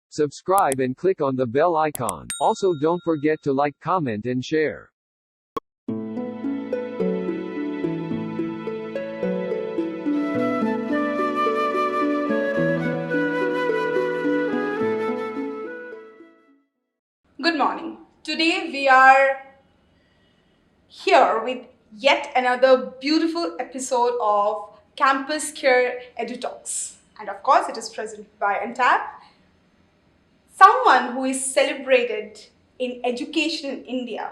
Subscribe and click on the bell icon. Also, don't forget to like, comment, and share. Good morning. Today we are here with yet another beautiful episode of CampusCare EdTalks. And of course, it is presented by Entab, someone who is celebrated in education in India.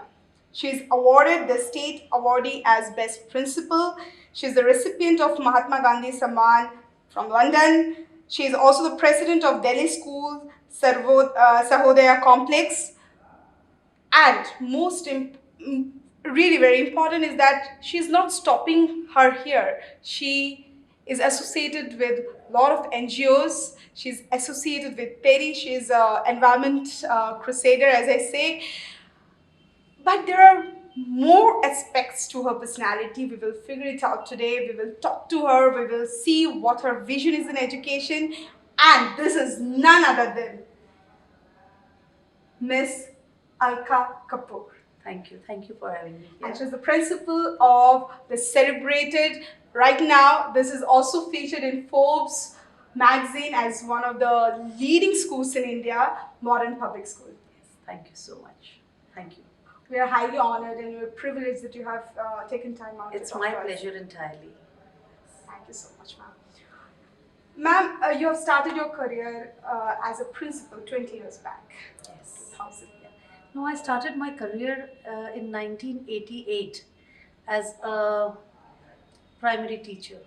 She is awarded the state awardee as Best Principal. She is the recipient of Mahatma Gandhi Samman from London. She is also the president of Delhi School Sahodaya Complex. And really very important is that she's not stopping her here. She is associated with a lot of NGOs. She's associated with Perry. She's an environment crusader, as I say. But there are more aspects to her personality. We will figure it out today. We will talk to her. We will see what her vision is in education. And this is none other than Miss Alka Kapur. Thank you for having me here. And she's the principal of the celebrated, right now, this is also featured in Forbes magazine as one of the leading schools in India, Modern Public School. Yes, thank you so much. Thank you. We are highly honored and we're privileged that you have taken time out. It's my pleasure entirely. Thank you so much, ma'am. Ma'am, you have started your career as a principal 20 years back. Yes. How's it? No, I started my career in 1988 as a primary teacher.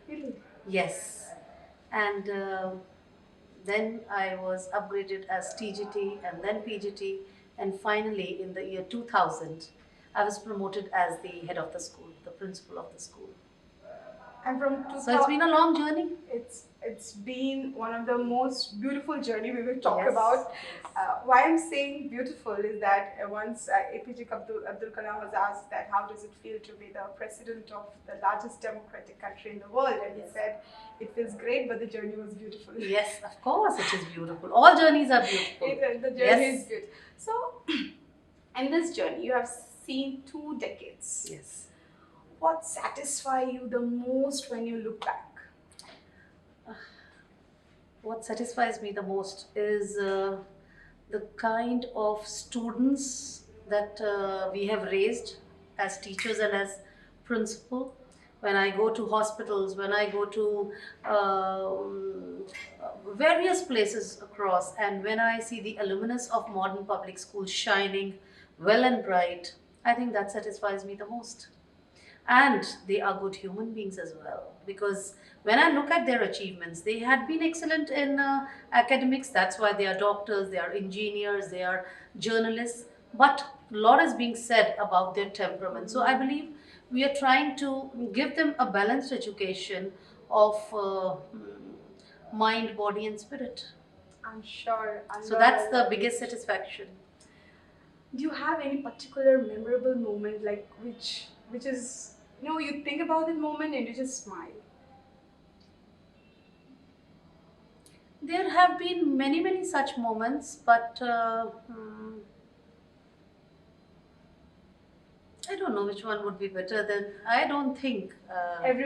Really? Yes. And then I was upgraded as TGT and then PGT. And finally, in the year 2000, I was promoted as the head of the school, the principal of the school. And from 2000, so it's been a long journey. It's been one of the most beautiful journey we will talk about. Yes. Why I'm saying beautiful is that once APJ Abdul Kalam was asked that how does it feel to be the president of the largest democratic country in the world, and he said it feels great, but the journey was beautiful. Yes, of course it is beautiful. All journeys are beautiful. The journey is good. So in this journey you have seen 2 decades. Yes. What satisfies you the most when you look back? What satisfies me the most is the kind of students that we have raised as teachers and as principal. When I go to hospitals, when I go to various places across, and when I see the alumnus of modern public schools shining well and bright, I think that satisfies me the most. And they are good human beings as well, because when I look at their achievements, they had been excellent in academics. That's why they are doctors, they are engineers, they are journalists, but a lot is being said about their temperament. So I believe we are trying to give them a balanced education of mind, body and spirit. I'm sure. So that's the biggest satisfaction. Do you have any particular memorable moment, like which is, you think about that moment and you just smile? There have been many such moments, but I don't know which one would be better than. I don't think. Every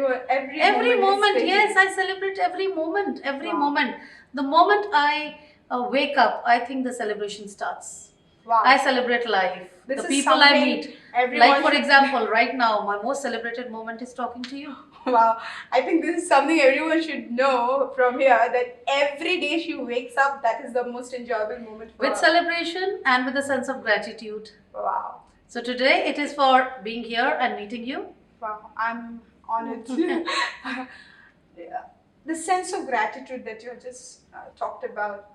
moment. Yes, I celebrate every moment. Every moment. The moment I wake up, I think the celebration starts. Wow. I celebrate life. The people I meet. Like for example, right now, my most celebrated moment is talking to you. Wow. I think this is something everyone should know from here, that every day she wakes up, that is the most enjoyable moment for with her. Celebration and with a sense of gratitude. Wow. So today it is for being here and meeting you. Wow. I'm honored. The sense of gratitude that you just talked about,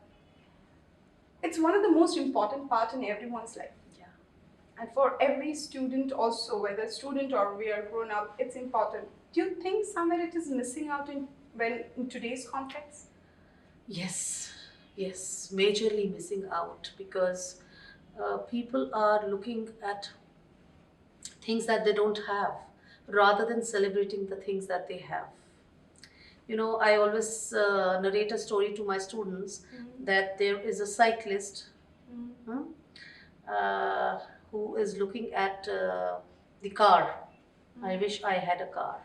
it's one of the most important part in everyone's life. Yeah. And for every student also, whether student or we are grown up, it's important. Do you think somewhere it is missing out in today's context? Yes, majorly missing out, because people are looking at things that they don't have rather than celebrating the things that they have. I always narrate a story to my students that there is a cyclist hmm, uh, who is looking at the car. I wish I had a car.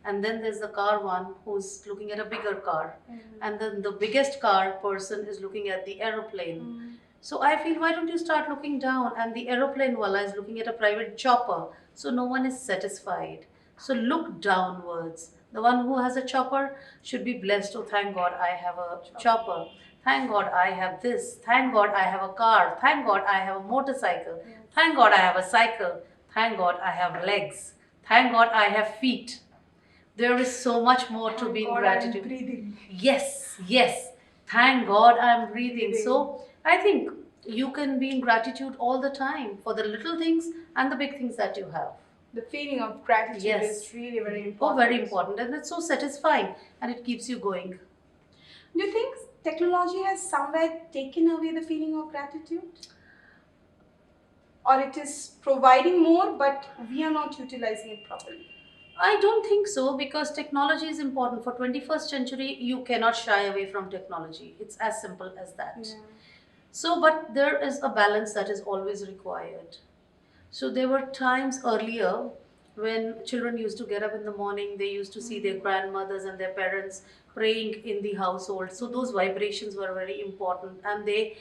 And then there's the car one who's looking at a bigger car. And then the biggest car person is looking at the aeroplane. So I feel, why don't you start looking down? And the aeroplane wala is looking at a private chopper. So no one is satisfied. So look downwards. The one who has a chopper should be blessed. Oh, thank God I have a chopper. Thank God I have this. Thank God I have a car. Thank God I have a motorcycle. Thank God I have a cycle. Thank God I have legs. Thank God I have feet. There is so much more to be in gratitude. I'm breathing. Yes, yes. Thank God I'm breathing. So I think you can be in gratitude all the time for the little things and the big things that you have. The feeling of gratitude Yes. is really very Oh, important. very important. And it's so satisfying and it keeps you going. Do you think technology has somewhere taken away the feeling of gratitude? Or it is providing more, but we are not utilizing it properly? I don't think so, because technology is important. For 21st century, you cannot shy away from technology. It's as simple as that. Yeah. So, but there is a balance that is always required. So there were times earlier when children used to get up in the morning, they used to see their grandmothers and their parents praying in the household. So those vibrations were very important, and they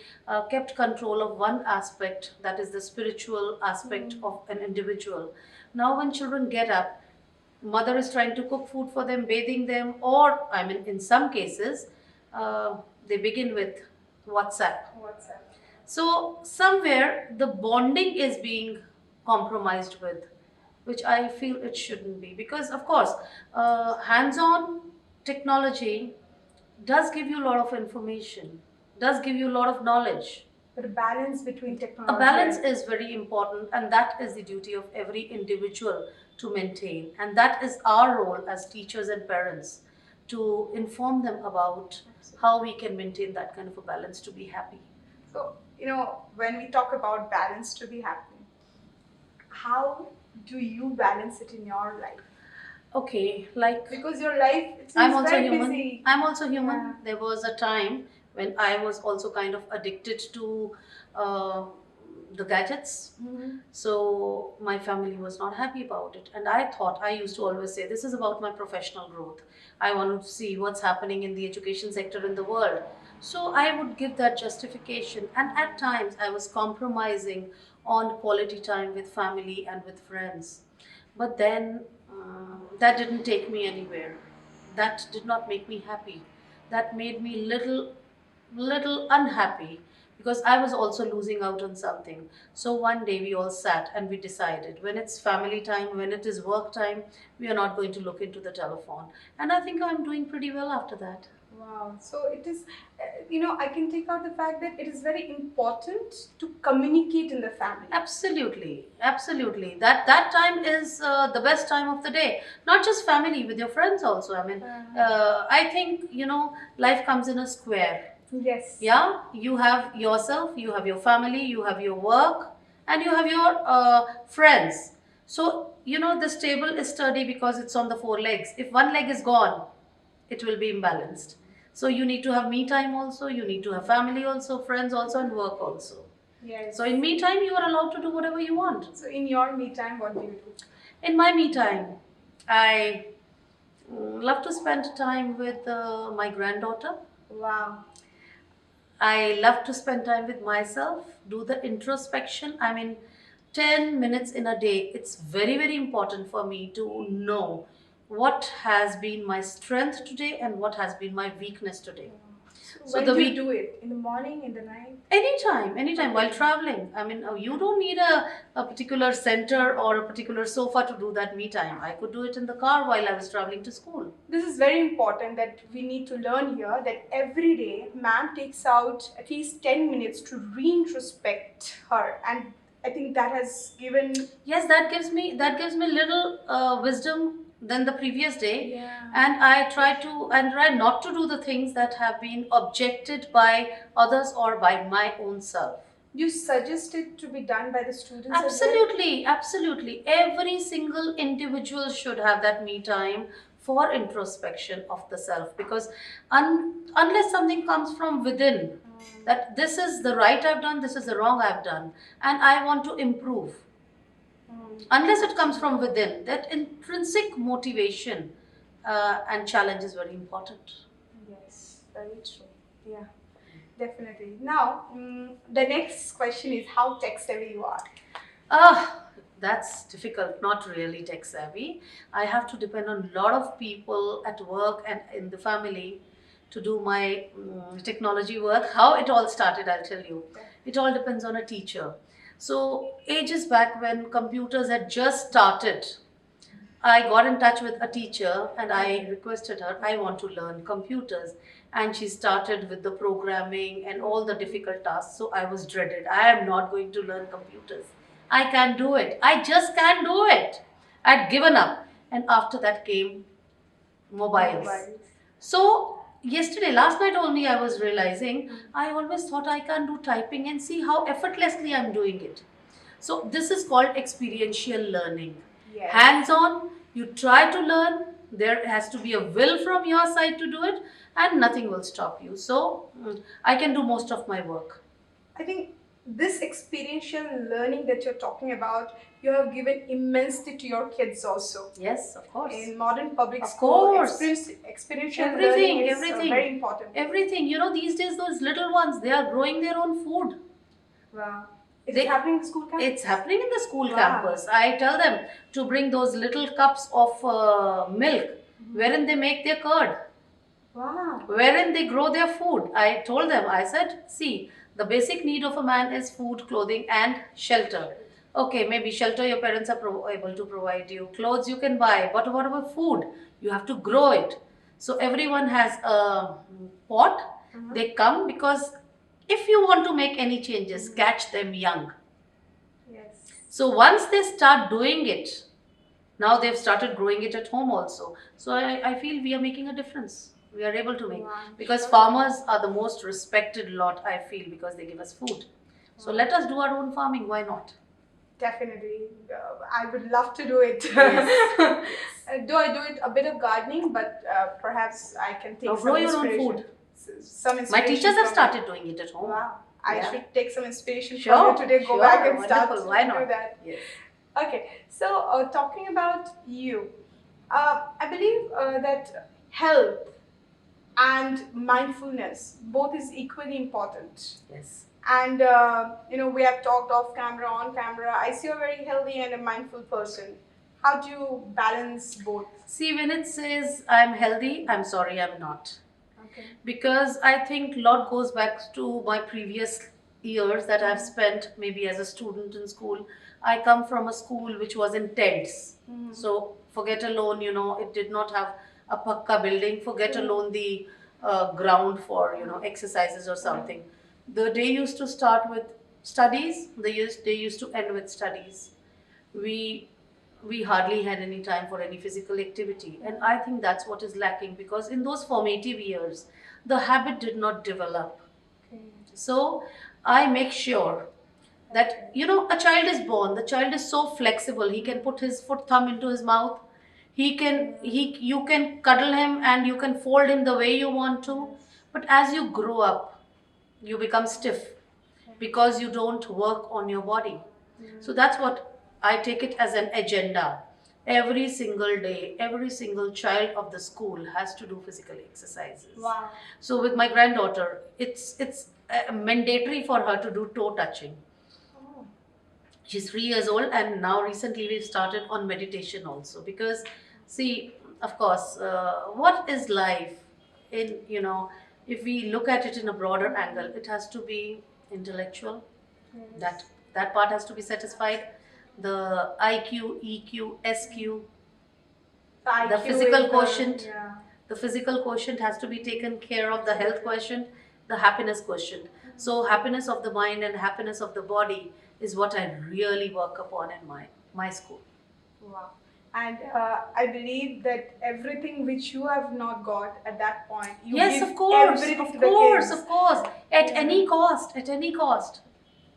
kept control of one aspect, that is the spiritual aspect of an individual. Now when children get up, mother is trying to cook food for them, bathing them, or I mean, in some cases, they begin with WhatsApp. WhatsApp. So somewhere the bonding is being compromised with, which I feel it shouldn't be, because of course, hands-on technology does give you a lot of information, does give you a lot of knowledge. But a balance between technology. A balance is very important, and that is the duty of every individual to maintain. And that is our role as teachers and parents, to inform them about how we can maintain that kind of a balance to be happy. So, when we talk about balance to be happy, how do you balance it in your life? Okay, like, Because your life, it seems I'm also very human. busy. I'm also human. Yeah. There was a time when I was also kind of addicted to the gadgets. So my family was not happy about it. And I used to always say, this is about my professional growth. I want to see what's happening in the education sector in the world. So I would give that justification. And at times I was compromising on quality time with family and with friends. But then that didn't take me anywhere. That did not make me happy. That made me little unhappy, because I was also losing out on something. So one day we all sat and we decided, when it's family time, when it is work time, we are not going to look into the telephone. And I think I'm doing pretty well after that. Wow. So it is, I can take out the fact that it is very important to communicate in the family. Absolutely, absolutely. That time is the best time of the day. Not just family, with your friends also. I mean, I think life comes in a square. Yes. Yeah, you have yourself, you have your family, you have your work, and you have your friends. So this table is sturdy because it's on the four legs. If one leg is gone, it will be imbalanced. So you need to have me time also, you need to have family also, friends also, and work also. Yes. So in me time, you are allowed to do whatever you want. So in your me time, what do you do? In my me time, I love to spend time with my granddaughter. Wow. I love to spend time with myself, do the introspection. I mean, 10 minutes in a day. It's very, very important for me to know what has been my strength today and what has been my weakness today. So when do you do it? In the morning, in the night? Anytime while traveling. I mean, you don't need a particular center or a particular sofa to do that me time. I could do it in the car while I was traveling to school. This is very important that we need to learn here, that every day ma'am takes out at least 10 minutes to reintrospect her, and I think that has given... Yes, that gives me little wisdom than the previous day. Yeah. And I try not to do the things that have been objected by others or by my own self. You suggest it to be done by the students as well? Absolutely, absolutely. Every single individual should have that me time for introspection of the self, because unless something comes from within, that this is the right I've done, this is the wrong I've done, and I want to improve, unless it comes from within, that intrinsic motivation and challenge is very important. Yes, very true. Yeah, definitely. Now, the next question is how tech savvy you are. That's difficult, not really tech savvy. I have to depend on a lot of people at work and in the family to do my technology work. How it all started, I'll tell you. It all depends on a teacher. So, ages back when computers had just started, I got in touch with a teacher and I requested her, I want to learn computers. And she started with the programming and all the difficult tasks. So I was dreaded. I am not going to learn computers. I can't do it. I just can't do it. I'd given up. And after that came mobiles. So last night only, I was realizing I always thought I can do typing and see how effortlessly I'm doing it. So this is called experiential learning. Yes. Hands-on, you try to learn, there has to be a will from your side to do it, and nothing will stop you. So I can do most of my work. I think this experiential learning that you're talking about, you have given immensely to your kids also. Yes, of course. In modern public Of school, course. experiential Everything, learning is everything. very important. Everything. You know, these days those little ones, they are growing their own food. Wow. Is it happening in the school campus? It's happening in the school Wow. campus. I tell them to bring those little cups of milk wherein they make their curd. Wow. Wherein they grow their food. I told them, I said, see, the basic need of a man is food, clothing and shelter. Okay, maybe shelter your parents are able to provide you. Clothes you can buy. But what about food? You have to grow it. So everyone has a pot. They come because if you want to make any changes, catch them young. Yes. So once they start doing it, now they've started growing it at home also. So I feel we are making a difference. We are able to make. Wow, Because sure. farmers are the most respected lot, I feel, because they give us food. So let us do our own farming. Why not? Definitely. I would love to do it. Yes. Though I do it a bit of gardening, but perhaps I can take Now some grow your own inspiration. food. Some My inspiration teachers have from started doing it at home. Wow. I Yeah. should take some inspiration Sure, from you today. Go sure, back and start wonderful. Why to not? do that. Yes. Okay. So talking about you, I believe that health and mindfulness both is equally important. Yes. And we have talked off camera, on camera. I see you're very healthy and a mindful person. How do you balance both? See, when it says I'm healthy, I'm sorry, I'm not. Okay. Because I think a lot goes back to my previous years that I've spent maybe as a student in school. I come from a school which was in tents. So forget alone, it did not have a pakka building. Forget alone the ground for, exercises or something. The day used to start with studies. They used to end with studies. We hardly had any time for any physical activity, and I think that's what is lacking, because in those formative years the habit did not develop. Okay. So I make sure that a child is born, the child is so flexible, he can put his thumb into his mouth, you can cuddle him and you can fold him the way you want to, but as you grow up you become stiff because you don't work on your body. So that's what I take it as an agenda. Every single day, every single child of the school has to do physical exercises. Wow. So with my granddaughter, it's mandatory for her to do toe touching. Oh. She's 3 years old, and now recently we've started on meditation also, because see, of course, what is life in, if we look at it in a broader angle, it has to be intellectual. Yes. That part has to be satisfied. The IQ, EQ, SQ, the IQ physical is quotient. yeah. The physical quotient has to be taken care of, the health quotient, the happiness quotient. So happiness of the mind and happiness of the body is what I really work upon in my school. Wow. And I believe that everything which you have not got at that point, you Yes, give of course, everything of to the course, kids. of course. At Yeah. any cost, at any cost.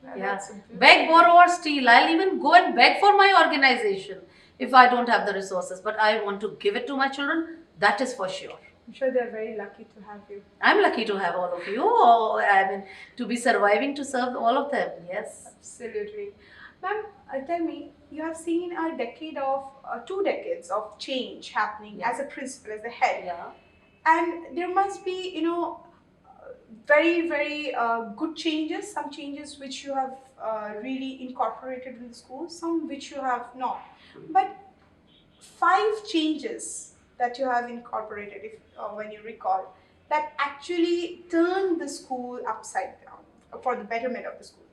Yeah, Yeah. that's a beautiful Beg, thing. borrow or steal. I'll even go and beg for my organization. if I don't have the resources, but I want to give it to my children, that is for sure. I'm sure they're very lucky to have you. I'm lucky to have all of you. Oh, I mean, to be surviving to serve all of them. Yes. Absolutely. Ma'am, tell me, you have seen a decade of, 2 decades of change happening Yeah. as a principal, as the head. Yeah. And there must be, very, very good changes, some changes which you have really incorporated in the school, some which you have not. But 5 changes that you have incorporated, if when you recall, that actually turned the school upside down for the betterment of the school.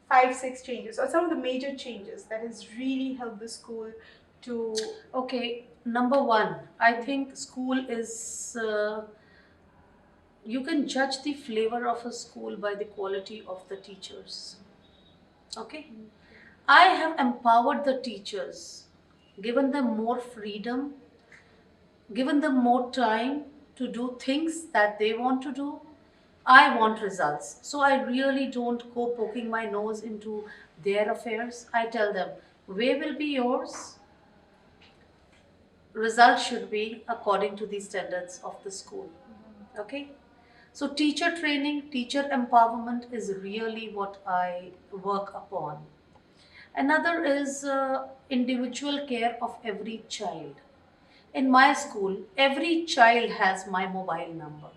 5, 6 changes, or some of the major changes that has really helped the school to. Okay. Number one, I think school is. You can judge the flavor of a school by the quality of the teachers. Okay. I have empowered the teachers, given them more freedom, given them more time to do things that they want to do. I want results. So I really don't go poking my nose into their affairs. I tell them, way will be yours. Results should be according to the standards of the school. Okay? So teacher training, teacher empowerment is really what I work upon. Another is individual care of every child. In my school, every child has my mobile number.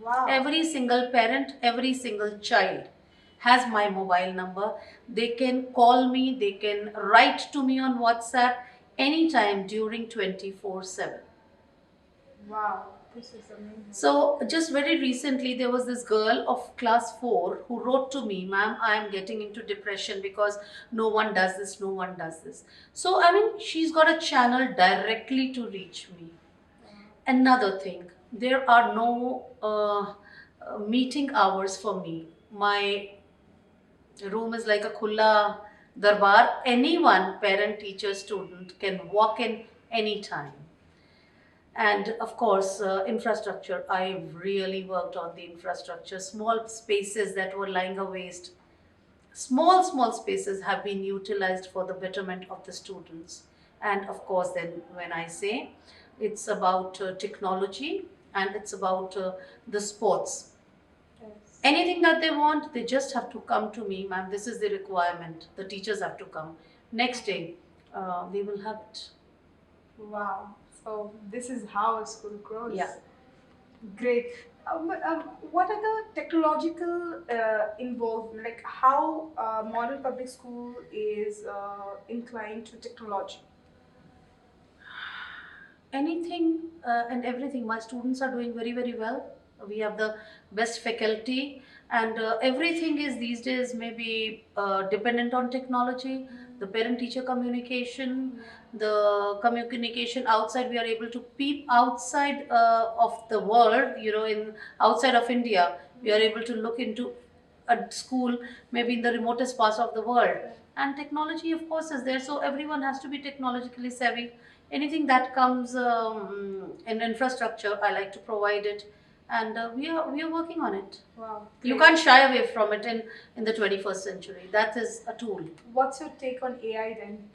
Wow. Every single parent, every single child has my mobile number. They can call me, they can write to me on WhatsApp anytime during 24/7. Wow, this is amazing. So, just very recently, there was this girl of class 4 who wrote to me, Ma'am, I am getting into depression because no one does this, no one does this. So, I mean, she's got a channel directly to reach me. Another thing, there are no meeting hours for me. My room is like a khulla darbar. Anyone, parent, teacher, student, can walk in anytime. And of course, infrastructure. I really worked on the infrastructure. Small spaces that were lying a waste, small spaces have been utilized for the betterment of the students. And of course, then when I say it's about technology and it's about the sports, Yes. anything that they want, they just have to come to me, ma'am. This is the requirement. The teachers have to come. Next day, we will have it. Wow. So this is how a school grows. Yeah. Great. What are the technological involvement? Like how modern public school is inclined to technology? Anything and everything. My students are doing very well. We have the best faculty, and everything is these days maybe dependent on technology. The parent teacher communication, the communication outside, we are able to peep outside of the world, in outside of India. We are able to look into a school maybe in the remotest parts of the world, and technology of course is there, so everyone has to be technologically savvy. Anything that comes in infrastructure, I like to provide it, and we are working on it. Wow. You Great. can't shy away from it in the 21st century. That is a tool. What's your take on AI then?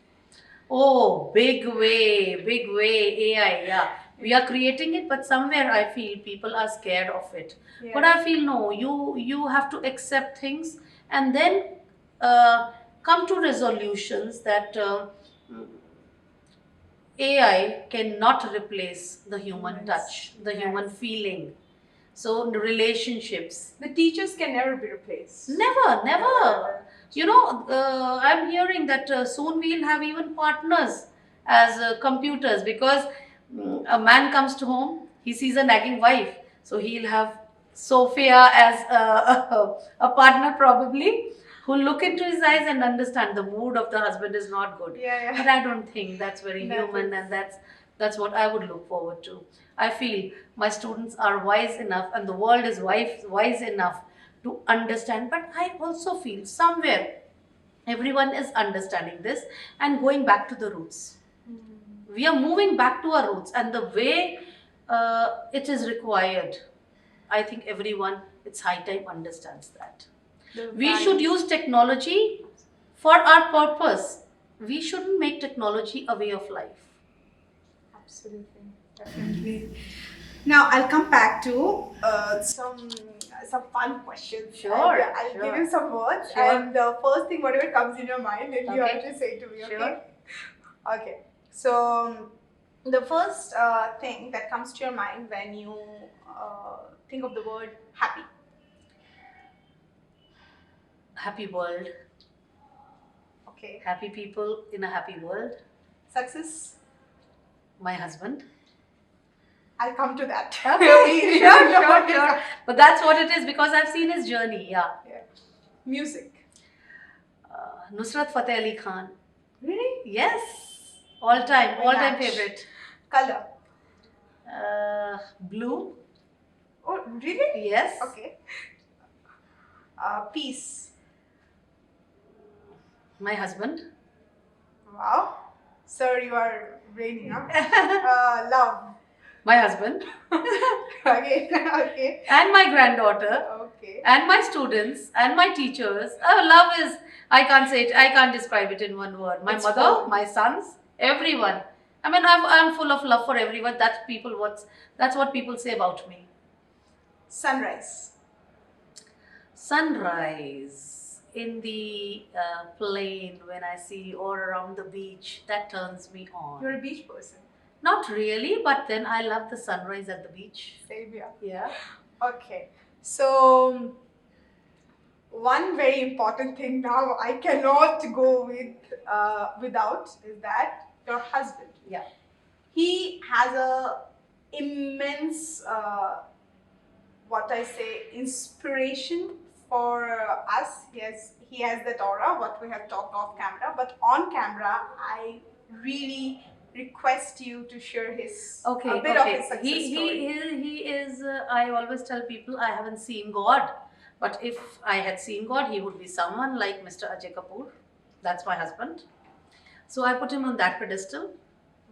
Oh, big way, AI, yeah. We are creating it, but somewhere I feel people are scared of it. Yeah. But I feel no, you have to accept things and then come to resolutions that AI cannot replace the human Yes. touch, the Yes. human feeling. So the relationships. The teachers can never be replaced. Never. I'm hearing that soon we'll have even partners as computers, because a man comes to home, he sees a nagging wife, so he'll have Sophia as a partner probably, who'll look into his eyes and understand the mood of the husband is not good. Yeah. But I don't think that's very That human, is- and that's what I would look forward to. I feel my students are wise enough, and the world is wise enough to understand. But I also feel somewhere everyone is understanding this and going back to the roots. We are moving back to our roots, and the way it is required, I think everyone, it's high time, understands that. The We values. should use technology for our purpose. we shouldn't make technology a way of life. Absolutely, definitely. Now I'll come back to some fun questions. Sure, And, I'll sure. give you some words, Sure. and the first thing, whatever comes in your mind, and you Okay. have to say to me. Okay. Sure. Okay. So the first thing that comes to your mind when you think of the word happy. Happy world, Okay. happy people in a happy world. Success. My husband. I'll come to that. Okay, sure. But that's what it is because I've seen his journey. Yeah. Yeah. Music. Nusrat Fateh Ali Khan. Really? Yes. All time Match. favorite. Color. Blue. Oh, really? Yes. Okay. Peace. My husband. Wow. Sir, you are brainy, huh? Love. My husband. Okay. Okay. And my granddaughter. Okay. And my students and my teachers. Love is, I can't say it, I can't describe it in one word. My It's mother, full. my sons, everyone. I mean, I'm full of love for everyone. That's what people say about me. Sunrise. Sunrise in the plain when I see or around the beach, that turns me on. You're a beach person. Not really, but then I love the sunrise at the beach. Same here. Yeah. Okay. So, one very important thing now I cannot go without is that your husband. Yeah. He has a immense, what I say, inspiration for us. He has that aura, what we have talked off camera. But on camera, I really request you to share a bit of his success story. He is. I always tell people I haven't seen God, but if I had seen God, he would be someone like Mr. Alka Kapur. That's my husband. So I put him on that pedestal.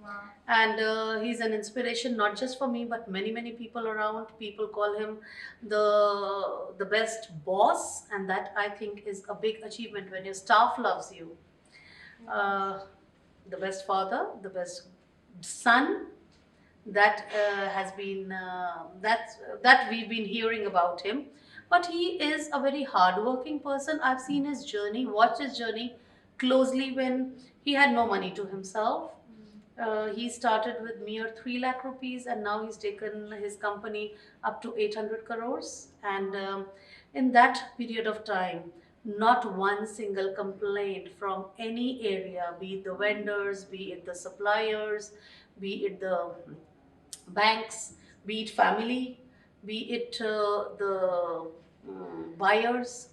Wow. And he's an inspiration not just for me but many people around. People call him the best boss, and that I think is a big achievement when your staff loves you. The best father, the best son, that has been that we've been hearing about him. But he is a very hardworking person. I've seen his journey, watched his journey closely when he had no money to himself. He started with mere 3 lakh rupees, and now he's taken his company up to 800 crores. And in that period of time, not one single complaint from any area, be it the vendors, be it the suppliers, be it the banks, be it family, be it the buyers,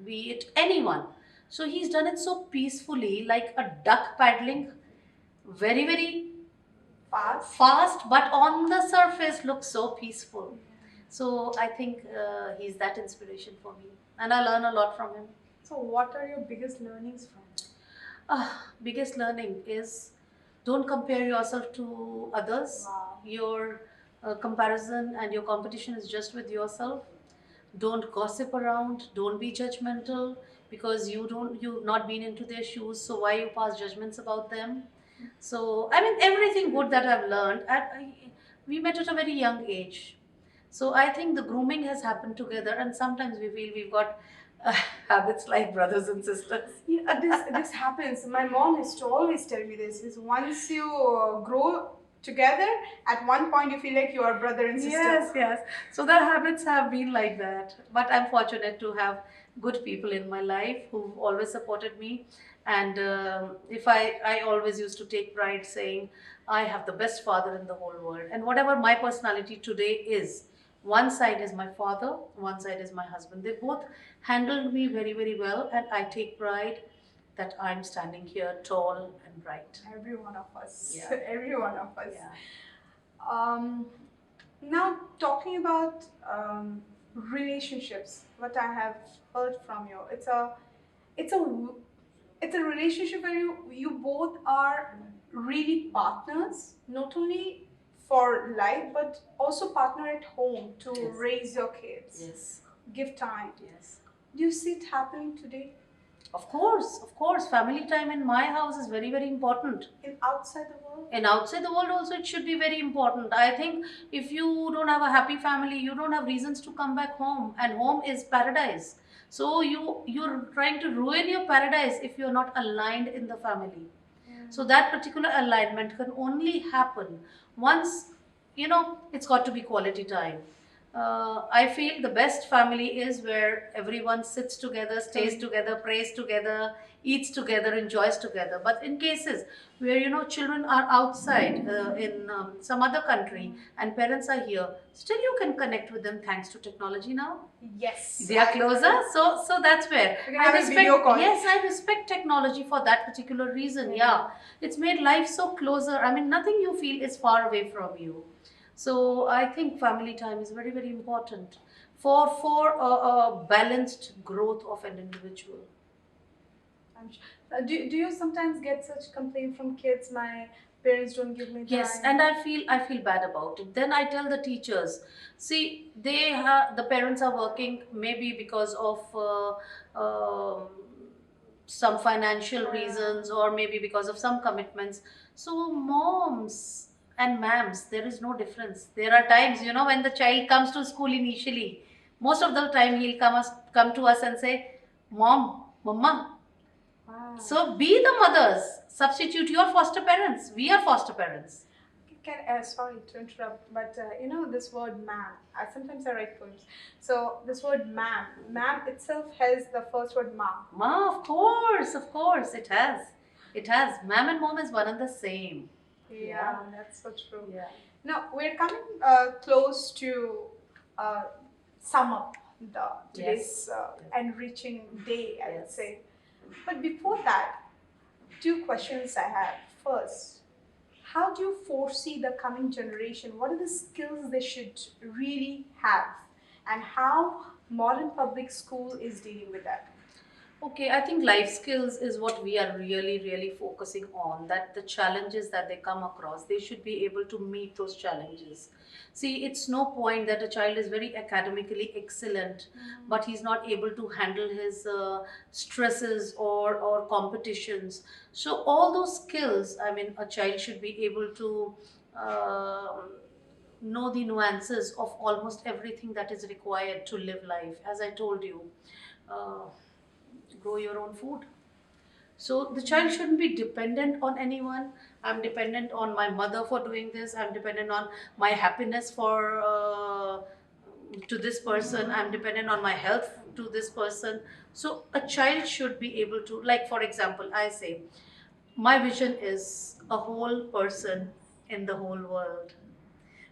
be it anyone. So he's done it so peacefully, like a duck paddling, very fast, but on the surface looks so peaceful. So I think he's that inspiration for me, and I learn a lot from him. So, what are your biggest learnings from? Biggest learning is don't compare yourself to others. Wow. Your comparison and your competition is just with yourself. Don't gossip around. Don't be judgmental because you've not been into their shoes. So why you pass judgments about them? So I mean everything good that I've learned. We met at a very young age. So I think the grooming has happened together, and sometimes we feel we've got habits like brothers and sisters. Yeah, this happens. My mom used to always tell me this: is once you grow together, at one point you feel like you are brother and sister. Yes. So the habits have been like that. But I'm fortunate to have good people in my life who've always supported me. And if I always used to take pride saying, I have the best father in the whole world. And whatever my personality today is, one side is my father, one side is my husband. They both handled me very well, and I take pride that I'm standing here tall and bright. Every one of us. Yeah. Every one of us. Yeah. Now, talking about relationships, what I have heard from you, it's a relationship where you both are really partners, not only for life but also partner at home to Yes. raise your kids, Yes. give time. Yes. Do you see it happening today? Of course, family time in my house is very, very important. In outside the world? And outside the world also, it should be very important. I think if you don't have a happy family, you don't have reasons to come back home, and home is paradise. So you're trying to ruin your paradise if you're not aligned in the family. So that particular alignment can only happen once, it's got to be quality time. I feel the best family is where everyone sits together, stays together, prays together, eats together, enjoys together. But in cases where children are outside in some other country and parents are here, still you can connect with them thanks to technology now. Yes. They are closer, so that's where You can have a video call. Yes, I respect technology for that particular reason. Yeah, it's made life so closer. I mean, nothing you feel is far away from you. So I think family time is very, very important for a balanced growth of an individual. Do you sometimes get such complaint from kids? My parents don't give me time. Yes, and I feel bad about it. Then I tell the teachers, see, the parents are working maybe because of some financial reasons, or maybe because of some commitments. So moms and ma'ams, there is no difference. There are times, when the child comes to school initially, most of the time he'll come to us and say, Mom, Mama. Wow. So be the mothers. Substitute your foster parents. We are foster parents. Sorry to interrupt, but this word ma'am. Sometimes I write poems. So this word ma'am itself has the first word ma. Ma, of course, it has. It has. Ma'am and mom is one and the same. Yeah, that's so true. Yeah. Now we're coming close to sum up today's enriching day, I would say. But before that, 2 questions I have. First, how do you foresee the coming generation? What are the skills they should really have? And how modern public school is dealing with that? Okay, I think life skills is what we are really, really focusing on. That the challenges that they come across, they should be able to meet those challenges. See, it's no point that a child is very academically excellent, but he's not able to handle his stresses or competitions. So all those skills, I mean, a child should be able to know the nuances of almost everything that is required to live life. As I told you, grow your own food. So the child shouldn't be dependent on anyone. I'm dependent on my mother for doing this. I'm dependent on my happiness for to this person. I'm dependent on my health to this person. So a child should be able to, like for example, I say, my vision is a whole person in the whole world.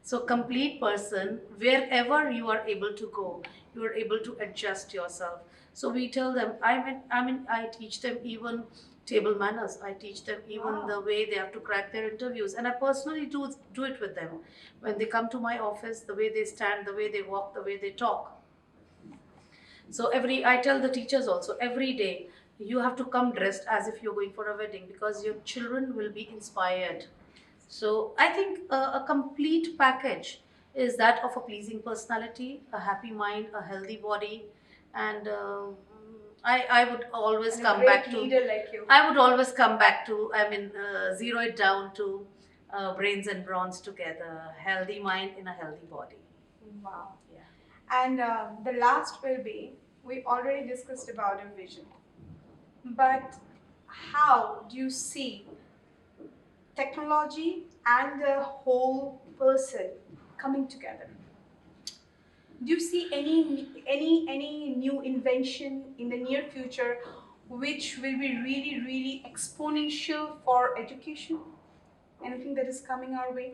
So complete person, wherever you are able to go, you are able to adjust yourself. So we tell them, I teach them even table manners. I teach them even the way they have to crack their interviews. And I personally do it with them. When they come to my office, the way they stand, the way they walk, the way they talk. So I tell the teachers also, every day, you have to come dressed as if you're going for a wedding, because your children will be inspired. So I think a complete package is that of a pleasing personality, a happy mind, a healthy body, and I would always And come a great back to. leader like you. I would always come back to. Zero it down to brains and brawns together, healthy mind in a healthy body. Wow. Yeah. And the last will be, we already discussed about your vision. But how do you see technology and the whole person coming together? Do you see any new invention in the near future which will be really, really exponential for education? Anything that is coming our way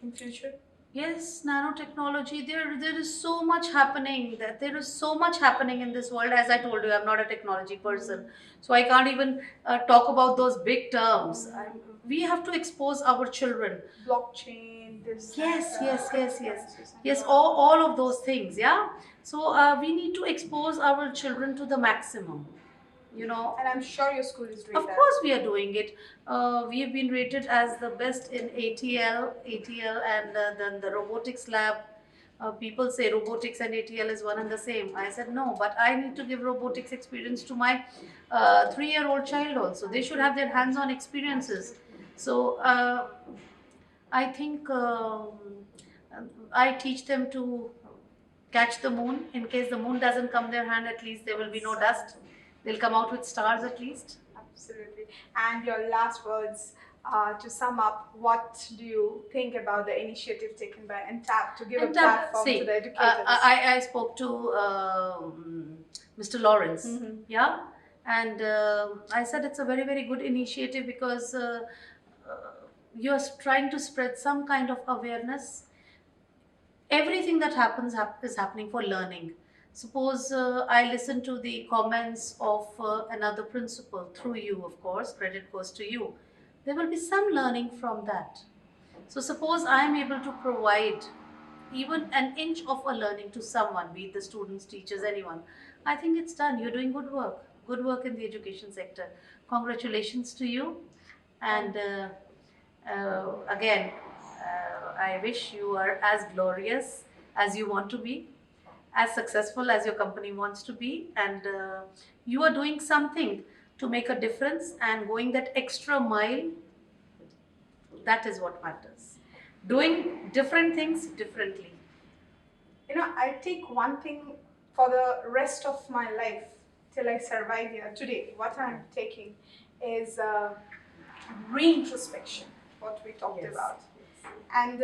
in future? Yes, nanotechnology. There is so much happening. That there is so much happening in this world. As I told you, I'm not a technology person, so I can't even talk about those big terms. We have to expose our children. Blockchain, this. Yes. All of those things. Yeah. So we need to expose our children to the maximum. And I'm sure your school is doing Of that. course, we are doing it. We have been rated as the best in ATL, and then the robotics lab. People say robotics and ATL is one and the same. I said no, but I need to give robotics experience to my 3-year-old child also. They should have their hands-on experiences. So I think I teach them to catch the moon. In case the moon doesn't come their hand, at least there will be no dust. They'll come out with stars at least. Absolutely. And your last words to sum up, what do you think about the initiative taken by Entab to give a platform to the educators? I spoke to Mr. Lawrence, yeah, and I said it's a very, very good initiative because you're trying to spread some kind of awareness. Everything that happens is happening for learning. Suppose I listen to the comments of another principal through you, of course, credit goes to you. There will be some learning from that. So suppose I am able to provide even an inch of a learning to someone, be it the students, teachers, anyone. I think it's done. You're doing good work in the education sector. Congratulations to you. And again, I wish you are as glorious as you want to be, as successful as your company wants to be, and you are doing something to make a difference and going that extra mile. That is what matters. Doing different things differently. I take one thing for the rest of my life till I survive here today. What I'm taking is reintrospection, what we talked about. And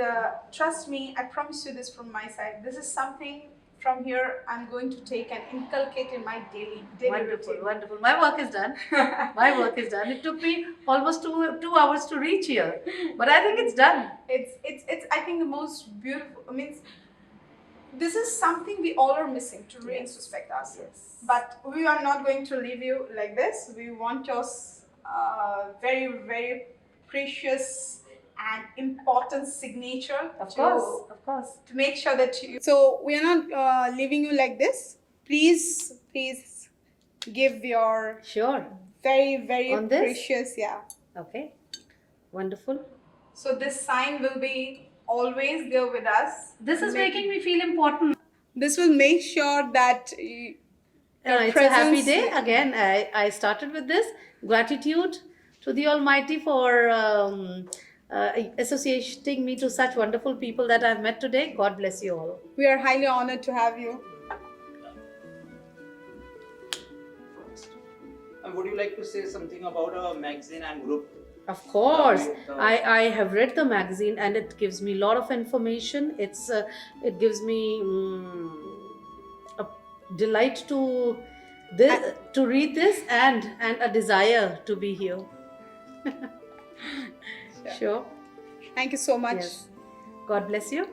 trust me, I promise you this from my side. This is something from here I'm going to take and inculcate in my daily routine. Wonderful. My work is done. It took me almost two hours to reach here, but I think it's done. It's I think the most beautiful. I mean, this is something we all are missing to reintrospect ourselves. But we are not going to leave you like this. We want your very, very precious and important signature. Of course. To make sure that you. So we are not leaving you like this. Please give your very, very on this? precious. Yeah. Okay. Wonderful. So this sign will be always there with us. This is making me feel important. This will make sure that it's a happy day. Again, I started with this. Gratitude to the Almighty for associating me to such wonderful people that I've met today. God bless you all. We are highly honored to have you. And would you like to say something about a magazine and group? Of course, I have read the magazine and it gives me a lot of information. It gives me a delight to read this and a desire to be here. Sure. Thank you so much. Yes. God bless you.